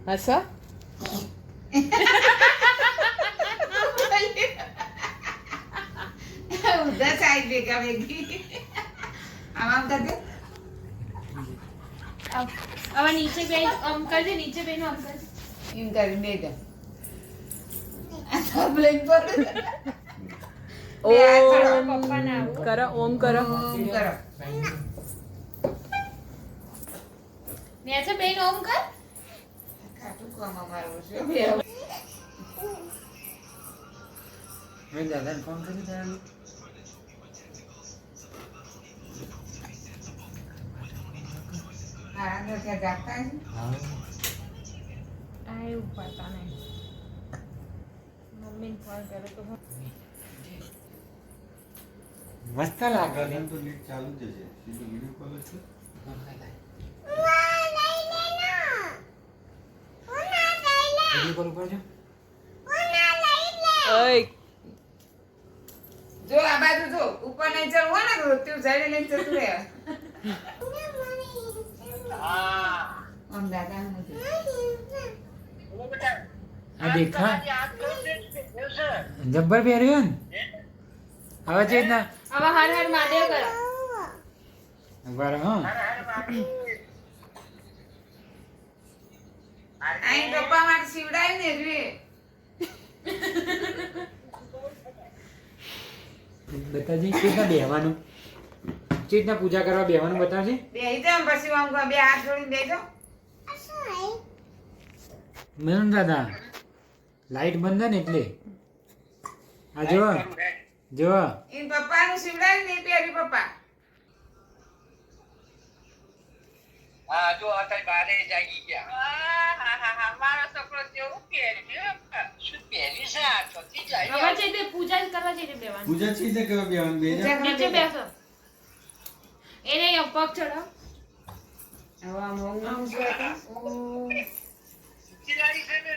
હસો ઉધા સાઈડ ભેગા ભેગી આમ કરજે હવે નીચે બે આમ કરજે નીચે બેનો આમ કરજે એમ કરી બે જા આ તો બ્લેક પર ઓમ પપ્પાના કરો ઓમ કરો ઓમ કરો નીચે બેનો આમ કર કાટું કોમ અમારું છે મેં દાદાને ફોન કરી તારે આ તો કે જાતા છે હા આ ઉપર તાને મમ્મી ફોન કરે તો મસ્ત લાગે ને તો નેટ ચાલુ જ છે સીધો વિડિયો કોલ છે વિડિયો કોલ ઉપર જો ઓય જો આ બાજુ જો ઉપર નહીં ચડવું હોય ને તો તું જઈને લઈને જતું રહે આમ દાદા નથી આ દેખા જબ્બર પહેર્યો ને હવે છે ના હવે હર હર મહાદેવ કરો બરાબર હા આઈ પપ્પા માટે સીવડાય ને રે બતાજી કેટલા બેહવાનું ચીટના પૂજા કરવા બેહવાનું બતાવજે બેહી જાવ પછી આમ બે હાથ જોડીને બેહી જાવ મેન દાદા લાઈટ બંધ ને એટલે આ જો જો ઈન પપ્પાનું સીવડાય ને પહેરી પપ્પા હા જો અત્યારે બારે જાગી ગયા મારો છોકરો જેવું પહેર્યું શું પહેર્યું છે આ ચોથી જાય હવે છે તે પૂજા કરવા જઈને બેવાનું પૂજા છે કે કેવા બેવાનું બે જા નીચે બેસો એને અહીંયા પગ ચડાવ હવે આમ ઊંઘ છે ચિલાડી છે ને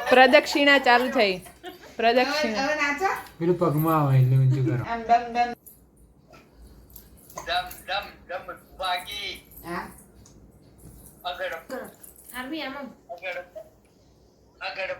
પ્રદક્ષિણા ચાલુ થઈ હવે પ્રદક્ષિણા હવે નાચો પેલું પગમાં આવે એટલે ઊંચું કરો આમ ડમ ડમ ડમ ડમ ડમ વાગી હા અગડ કરો આરમી આમ અગડ અગડ